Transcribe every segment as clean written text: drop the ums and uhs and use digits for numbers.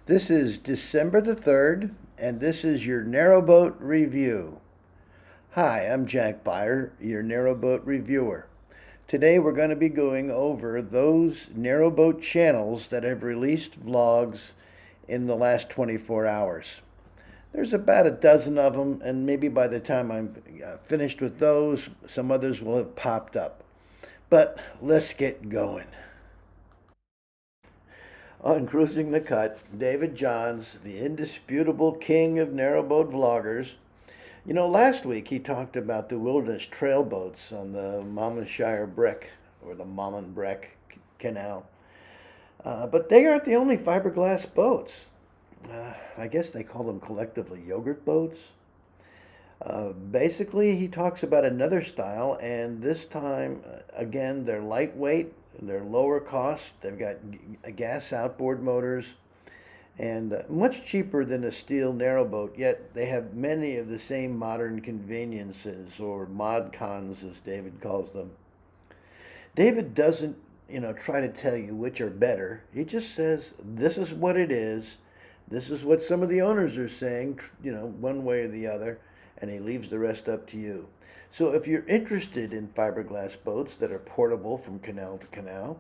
This is December the 3rd, and this is your Narrowboat Review. Hi, I'm Jack Byer, your Narrowboat Reviewer. Today we're going to be going over those Narrowboat channels that have released vlogs in the last 24 hours. There's about a dozen of them, and maybe by the time I'm finished with those, some others will have popped up. But let's get going. On Cruising the Cut, David Johns, the indisputable king of narrowboat vloggers. You know, last week he talked about the wilderness trail boats on the Monmouthshire Breck, or the Monmouth Breck Canal. But they aren't the only fiberglass boats. I guess they call them collectively yogurt boats. Basically, he talks about another style, and this time, again, they're lightweight, they're lower cost, they've got gas outboard motors, and much cheaper than a steel narrowboat, yet they have many of the same modern conveniences, or mod cons as David calls them. David doesn't, try to tell you which are better. He just says, this is what it is, this is what some of the owners are saying, one way or the other, and he leaves the rest up to you. So if you're interested in fiberglass boats that are portable from canal to canal,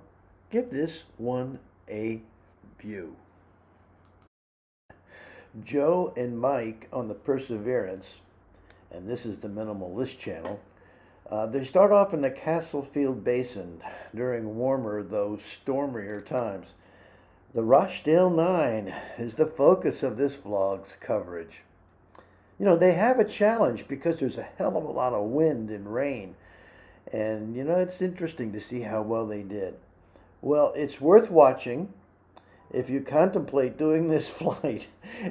give this one a view. Joe and Mike on the Perseverance, and this is the Minimalist channel, they start off in the Castlefield Basin during warmer, though stormier times. The Rochdale 9 is the focus of this vlog's coverage. They have a challenge because there's a hell of a lot of wind and rain. And, it's interesting to see how well they did. Well, it's worth watching if you contemplate doing this flight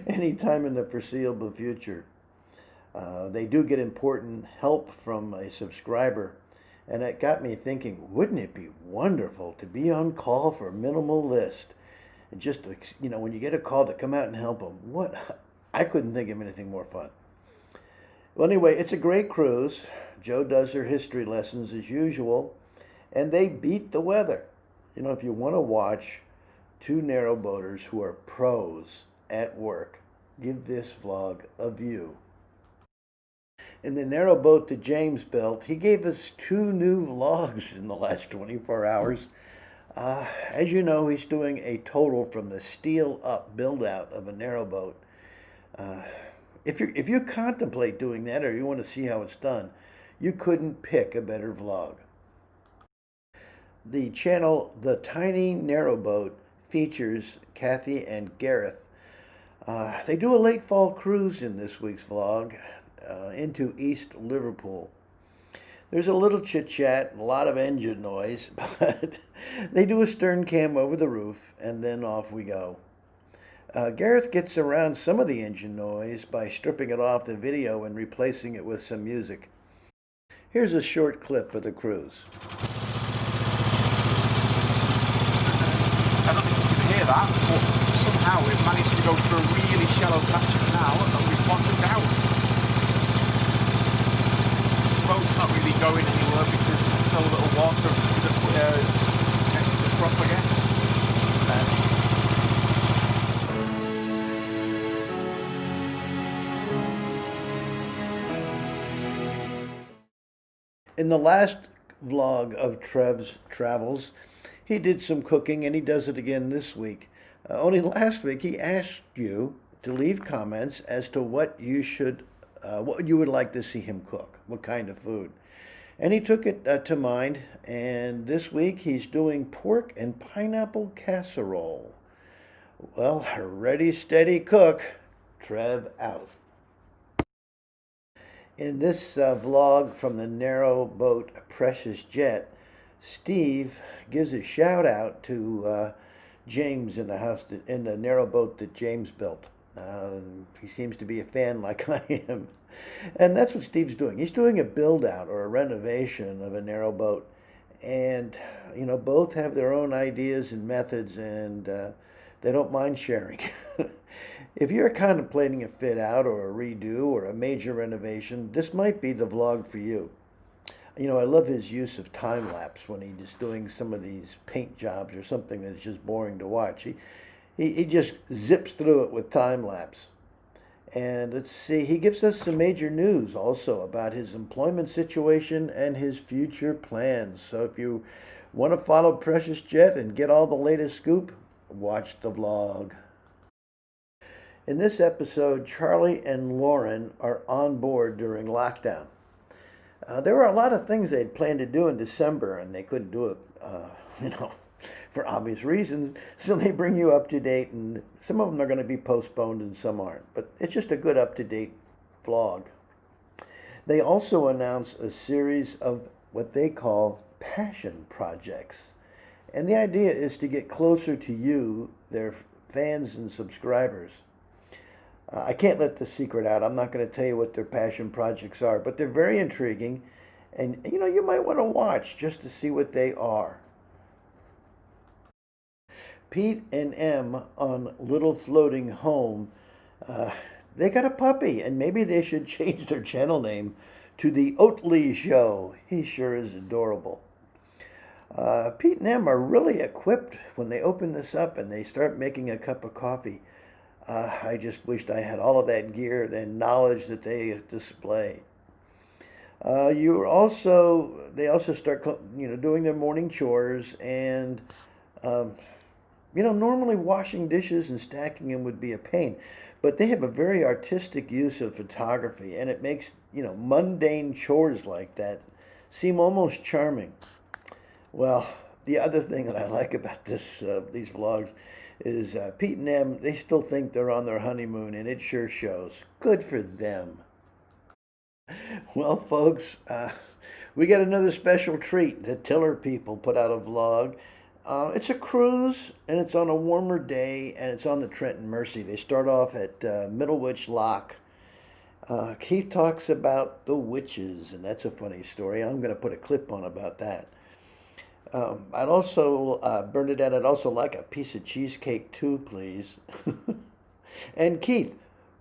anytime in the foreseeable future. They do get important help from a subscriber. And it got me thinking, wouldn't it be wonderful to be on call for Minimalist? And just, when you get a call to come out and help them, I couldn't think of anything more fun. Well, anyway, it's a great cruise. Joe does her history lessons as usual, and they beat the weather. If you want to watch two narrowboaters who are pros at work, give this vlog a view. In the narrowboat that James built, he gave us two new vlogs in the last 24 hours. As you know, he's doing a total from the steel up build out of a narrowboat. If you contemplate doing that, or you want to see how it's done, you couldn't pick a better vlog. The channel The Tiny Narrowboat features Kathy and Gareth. They do a late fall cruise in this week's vlog into East Liverpool. There's a little chit-chat, a lot of engine noise, but they do a stern cam over the roof, and then off we go. Gareth gets around some of the engine noise by stripping it off the video and replacing it with some music. Here's a short clip of the cruise. I don't know if you can hear that, but somehow we've managed to go through a really shallow patch of canal and we've bottomed out. The boat's not really going anywhere because there's so little water that's next to the prop, I guess. In the last vlog of Trevs Travels, he did some cooking, and he does it again this week. Only last week he asked you to leave comments as to what you would like to see him cook, what kind of food. And he took it to mind, and this week he's doing pork and pineapple casserole. Well, ready, steady, cook. Trev out. In this vlog from the Narrowboat Precious Jet, Steve gives a shout out to James in the narrowboat that James built. He seems to be a fan like I am. And that's what Steve's doing. He's doing a build out or a renovation of a narrowboat. And, both have their own ideas and methods, and they don't mind sharing. If you're contemplating a fit out or a redo or a major renovation, this might be the vlog for you. I love his use of time lapse when he's doing some of these paint jobs or something that's just boring to watch. He just zips through it with time lapse. And let's see, he gives us some major news also about his employment situation and his future plans. So if you want to follow Precious Jet and get all the latest scoop, watch the vlog. In this episode, Charlie and Lauren are on board during lockdown. There were a lot of things they'd planned to do in December, and they couldn't do it, for obvious reasons. So they bring you up to date, and some of them are going to be postponed and some aren't. But it's just a good up-to-date vlog. They also announce a series of what they call passion projects. And the idea is to get closer to you, their fans and subscribers. I can't let the secret out. I'm not going to tell you what their passion projects are, but they're very intriguing. And, you might want to watch just to see what they are. Pete and Em on Little Floating Home, they got a puppy, and maybe they should change their channel name to The Oatly Show. He sure is adorable. Pete and Em are really equipped when they open this up and they start making a cup of coffee. I just wished I had all of that gear and knowledge that they display. They also start, doing their morning chores, and, normally washing dishes and stacking them would be a pain, but they have a very artistic use of photography, and it makes, mundane chores like that seem almost charming. Well, the other thing that I like about these vlogs is Pete and Em, they still think they're on their honeymoon, and it sure shows. Good for them. Well, folks, we got another special treat. The Tiller people put out a vlog. It's a cruise, and it's on a warmer day, and it's on the Trenton Mercy. They start off at Middlewich Lock. Keith talks about the witches, and that's a funny story. I'm going to put a clip on about that. Bernadette, I'd also like a piece of cheesecake too, please. And Keith,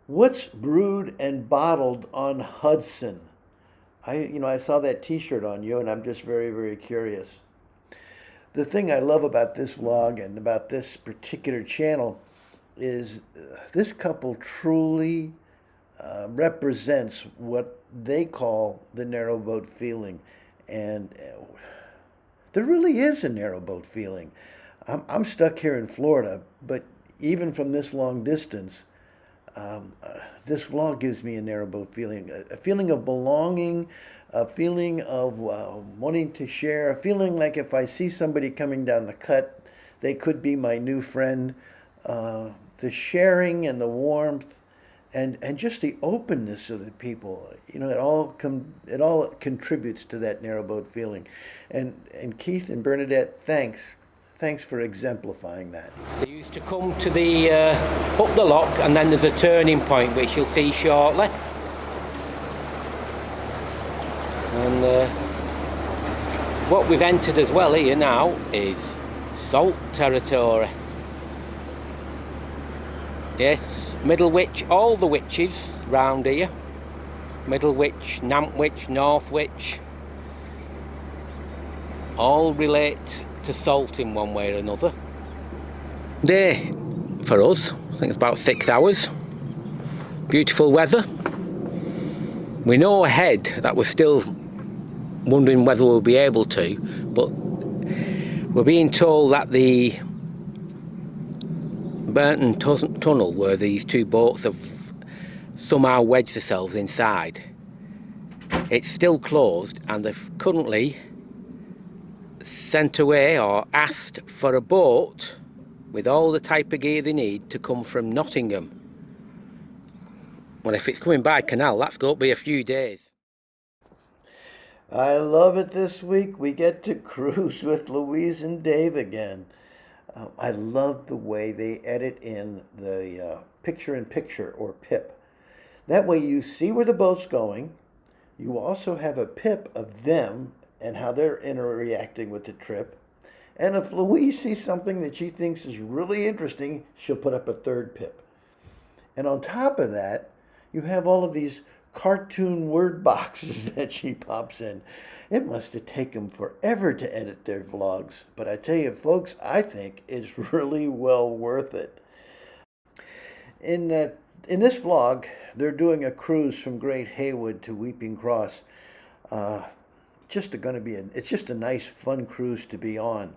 what's brewed and bottled on Hudson? I saw that t-shirt on you, and I'm just very, very curious. The thing I love about this vlog and about this particular channel is this couple truly represents what they call the narrowboat feeling. And there really is a narrowboat feeling. I'm stuck here in Florida, but even from this long distance, this vlog gives me a narrowboat feeling, a feeling of belonging, a feeling of wanting to share, a feeling like if I see somebody coming down the cut, they could be my new friend. The sharing and the warmth, and just the openness of the people, it all contributes to that narrowboat feeling. And Keith and Bernadette, thanks for exemplifying that. They used to come to the up the lock, and then there's a turning point which you'll see shortly. And what we've entered as well here now is salt territory. Yes, Middlewich, all the witches round here. Middlewich, Nantwich, Northwich, all relate to salt in one way or another. Day for us, I think it's about 6 hours. Beautiful weather. We know ahead that we're still wondering whether we'll be able to, but we're being told that the Burton Tunnel, where these two boats have somehow wedged themselves inside, it's still closed, and they've currently sent away or asked for a boat with all the type of gear they need to come from Nottingham. Well, if it's coming by canal, that's going to be a few days. I love it this week. We get to cruise with Louise and Dave again. I love the way they edit in the picture-in-picture, or PIP. That way you see where the boat's going. You also have a PIP of them and how they're interacting with the trip. And if Louise sees something that she thinks is really interesting, she'll put up a third PIP. And on top of that, you have all of these cartoon word boxes that she pops in. It must have taken forever to edit their vlogs. But I tell you, folks, I think it's really well worth it. In this vlog, they're doing a cruise from Great Haywood to Weeping Cross. It's just a nice, fun cruise to be on.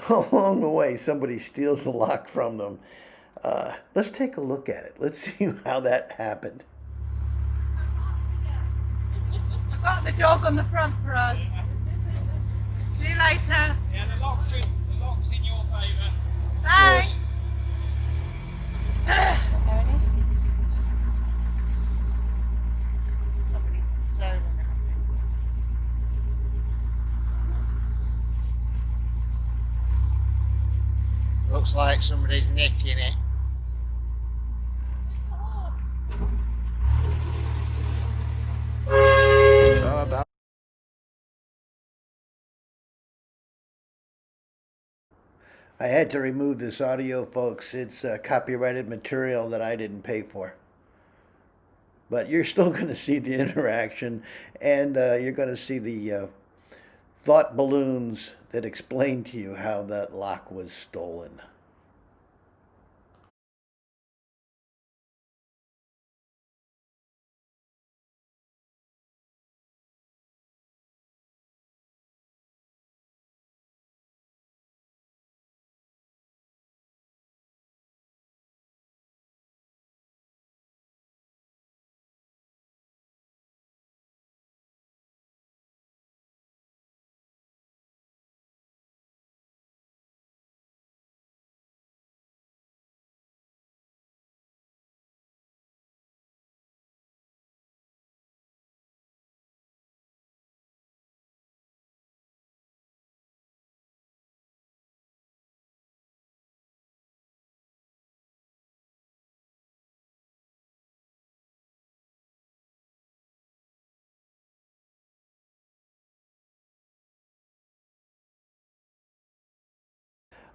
Along the way, somebody steals the lock from them. Let's take a look at it. Let's see how that happened. I've got the dog on the front for us. See you later. Yeah, the lock's in your favour. Bye. Somebody's stolen it. Looks like somebody's nicking it. I had to remove this audio, folks. It's copyrighted material that I didn't pay for. But you're still going to see the interaction, and you're going to see the thought balloons that explain to you how that lock was stolen.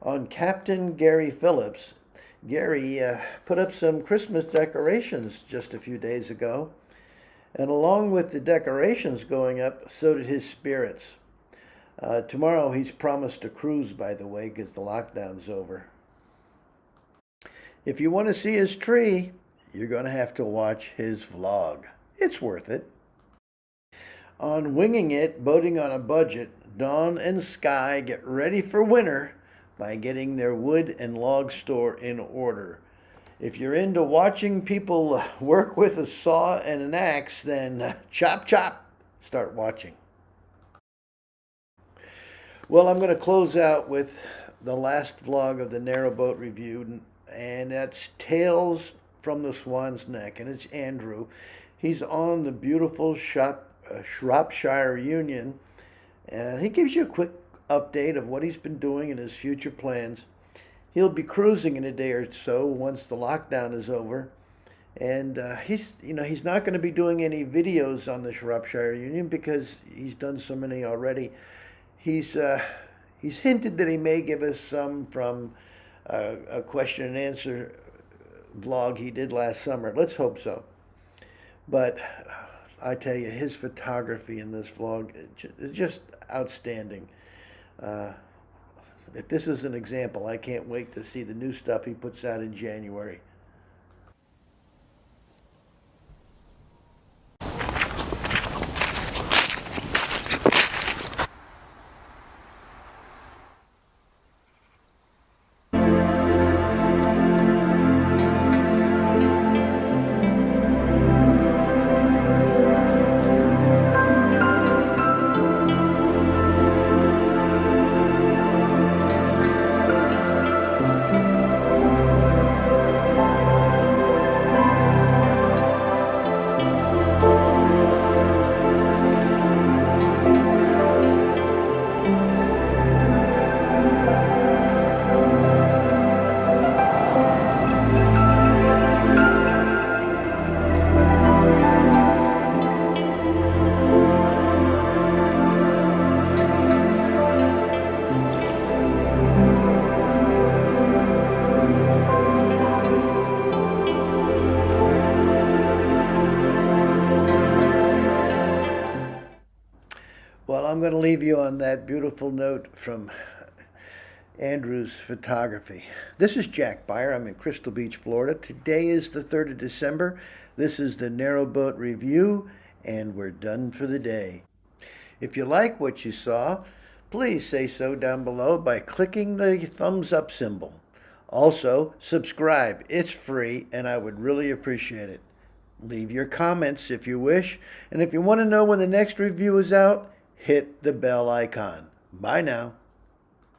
On Captain Gary Phillips, Gary put up some Christmas decorations just a few days ago. And along with the decorations going up, so did his spirits. Tomorrow he's promised a cruise, by the way, because the lockdown's over. If you want to see his tree, you're going to have to watch his vlog. It's worth it. On Winging It, Boating on a Budget, Dawn and Sky get ready for winter by getting their wood and log store in order. If you're into watching people work with a saw and an axe, then chop chop, start watching. Well, I'm going to close out with the last vlog of the Narrowboat review, and that's Tales from the Swans Neck, and it's Andrew. He's on the beautiful Shropshire Union, and he gives you a quick update of what he's been doing and his future plans. He'll be cruising in a day or so once the lockdown is over, and he's not going to be doing any videos on the Shropshire Union because he's done so many already. He's hinted that he may give us some from a question and answer vlog he did last summer. Let's hope so. But I tell you, his photography in this vlog is just outstanding. If this is an example, I can't wait to see the new stuff he puts out in January. Well, I'm going to leave you on that beautiful note from Andrews Photography. This is Jack Beyer. I'm in Crystal Beach, Florida. Today is the 3rd of December. This is the Narrowboat Review, and we're done for the day. If you like what you saw, please say so down below by clicking the thumbs up symbol. Also, subscribe. It's free, and I would really appreciate it. Leave your comments if you wish, and if you want to know when the next review is out, hit the bell icon. Bye now.